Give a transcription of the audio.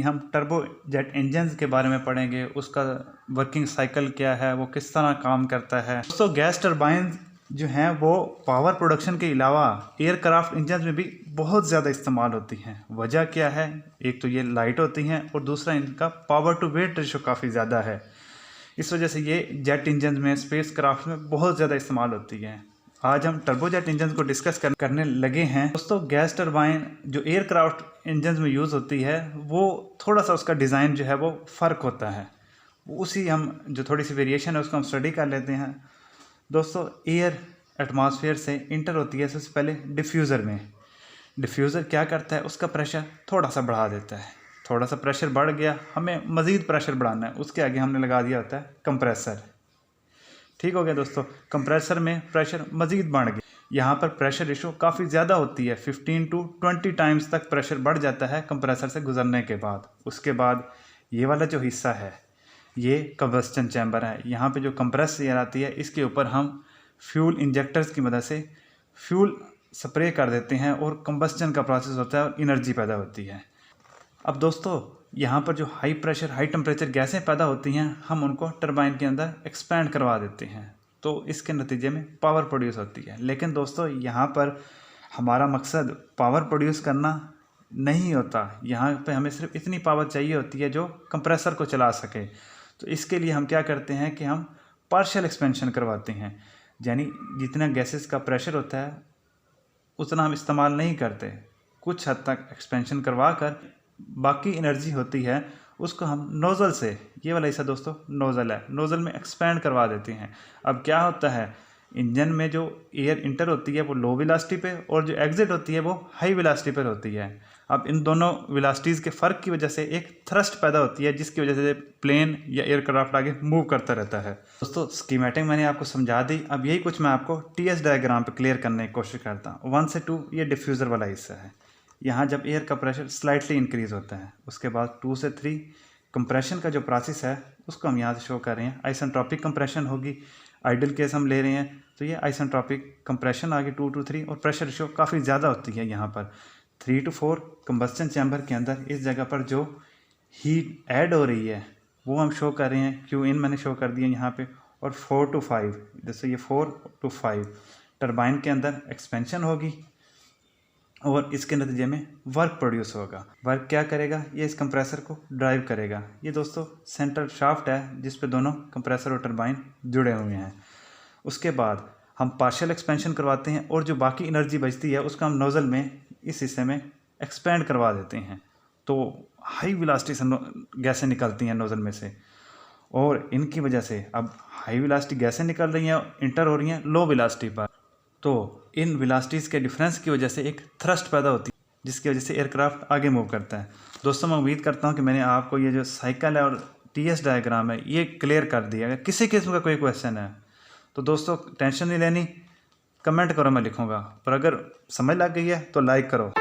हम turbo jet engine के बारे में पढ़ेंगे, उसका वर्किंग साइकिल क्या है, वो किस तरह काम करता है। दोस्तों गैस टरबाइन जो हैं वो पावर प्रोडक्शन के अलावा एयरक्राफ्ट इंजन में भी बहुत ज़्यादा इस्तेमाल होती हैं। वजह क्या है, एक तो ये लाइट होती हैं और दूसरा इनका पावर टू वेट रेशो काफ़ी ज़्यादा है। इस वजह से ये जेट इंजन में, स्पेस क्राफ्ट में बहुत ज़्यादा इस्तेमाल होती हैं। आज हम टर्बोजेट इंजन को डिस्कस करने लगे हैं। दोस्तों गैस टरबाइन जो एयरक्राफ्ट इंजन में यूज़ होती है वो थोड़ा सा उसका डिज़ाइन जो है वो फ़र्क होता है, उसी हम जो थोड़ी सी वेरिएशन है उसको हम स्टडी कर लेते हैं। दोस्तों एयर एटमॉस्फेयर से इंटर होती है सबसे पहले डिफ्यूज़र में। डिफ्यूज़र क्या करता है, उसका प्रेशर थोड़ा सा बढ़ा देता है। थोड़ा सा प्रेशर बढ़ गया, हमें मज़ीद प्रेशर बढ़ाना है, उसके आगे हमने लगा दिया होता है कंप्रेसर। ठीक हो गया दोस्तों, कंप्रेसर में प्रेशर मज़ीद बढ़ गया। यहाँ पर प्रेशर रेशो काफ़ी ज़्यादा होती है, 15 to 20 टाइम्स तक प्रेशर बढ़ जाता है कंप्रेसर से गुजरने के बाद। उसके बाद ये वाला जो हिस्सा है ये कंबस्टन चैम्बर है। यहाँ पे जो कंप्रेस एयर आती है इसके ऊपर हम फ्यूल इंजेक्टर्स की मदद से फ्यूल स्प्रे कर देते हैं और कंबस्टन का प्रोसेस होता है और एनर्जी पैदा होती है। अब दोस्तों यहाँ पर जो हाई प्रेशर हाई टेम्परेचर गैसें पैदा होती हैं, हम उनको टरबाइन के अंदर एक्सपैंड करवा देते हैं, तो इसके नतीजे में पावर प्रोड्यूस होती है। लेकिन दोस्तों यहाँ पर हमारा मकसद पावर प्रोड्यूस करना नहीं होता, यहाँ पे हमें सिर्फ इतनी पावर चाहिए होती है जो कंप्रेसर को चला सके। तो इसके लिए हम क्या करते हैं कि हम पार्शियल एक्सपेंशन करवाते हैं, यानी जितना गैसेस का प्रेशर होता है उतना हम इस्तेमाल नहीं करते, कुछ हद तक एक्सपेंशन करवा कर बाकी एनर्जी होती है उसको हम नोज़ल से, ये वाला हिस्सा दोस्तों नोज़ल है, नोज़ल में एक्सपैंड करवा देते हैं। अब क्या होता है, इंजन में जो एयर इंटर होती है वो लो वेलोसिटी पे और जो एग्जिट होती है वो हाई वेलोसिटी पर होती है। अब इन दोनों वेलोसिटीज़ के फ़र्क की वजह से एक थ्रस्ट पैदा होती है जिसकी वजह से प्लेन या एयरक्राफ्ट आगे मूव करता रहता है। दोस्तों स्कीमेटिक मैंने आपको समझा दी, अब यही कुछ मैं आपको टीएस डायग्राम पे क्लियर करने की कोशिश करता हूँ। 1 से 2 ये डिफ्यूज़र वाला हिस्सा है, यहाँ जब एयर का प्रेशर स्लाइटली इंक्रीज़ होता है। उसके बाद 2 से 3 कंप्रेशन का जो प्रोसेस है उसको हम यहाँ से शो कर रहे हैं। आइसेंट्रोपिक कंप्रेशन होगी, आइडल केस हम ले रहे हैं तो ये आइसेंट्रोपिक कंप्रेशन आ गई 2 to 3 और प्रेशर रेशो काफ़ी ज़्यादा होती है। यहाँ पर 3 to 4 कंबस्टन चैम्बर के अंदर इस जगह पर जो हीट ऐड हो रही है वो हम शो कर रहे हैं, क्यू इन मैंने शो कर दिया यहाँ पे। और 4 to 5, जैसे ये 4 to 5 टरबाइन के अंदर एक्सपेंशन होगी और इसके नतीजे में वर्क प्रोड्यूस होगा। वर्क क्या करेगा, ये इस कंप्रेसर को ड्राइव करेगा। ये दोस्तों सेंट्रल शाफ्ट है जिस पे दोनों कंप्रेसर और टरबाइन जुड़े हुए हैं। उसके बाद हम पार्शियल एक्सपेंशन करवाते हैं और जो बाकी एनर्जी बचती है उसका हम नोज़ल में इस हिस्से में एक्सपेंड करवा देते हैं, तो हाई वेलोसिटी से गैसें निकलती हैं नोज़ल में से और इनकी वजह से अब हाई वेलोसिटी गैसें निकल रही हैं, इंटर हो रही हैं लो वेलोसिटी पर, तो इन वेलोसिटीज़ के डिफरेंस की वजह से एक थ्रस्ट पैदा होती है जिसकी वजह से एयरक्राफ्ट आगे मूव करता है। दोस्तों मैं उम्मीद करता हूँ कि मैंने आपको ये जो साइकिल है और टीएस डायग्राम है ये क्लियर कर दिया। अगर किसी किस्म का कोई क्वेश्चन है तो दोस्तों टेंशन नहीं लेनी, कमेंट करो मैं लिखूँगा, पर अगर समझ लग गई है तो लाइक करो।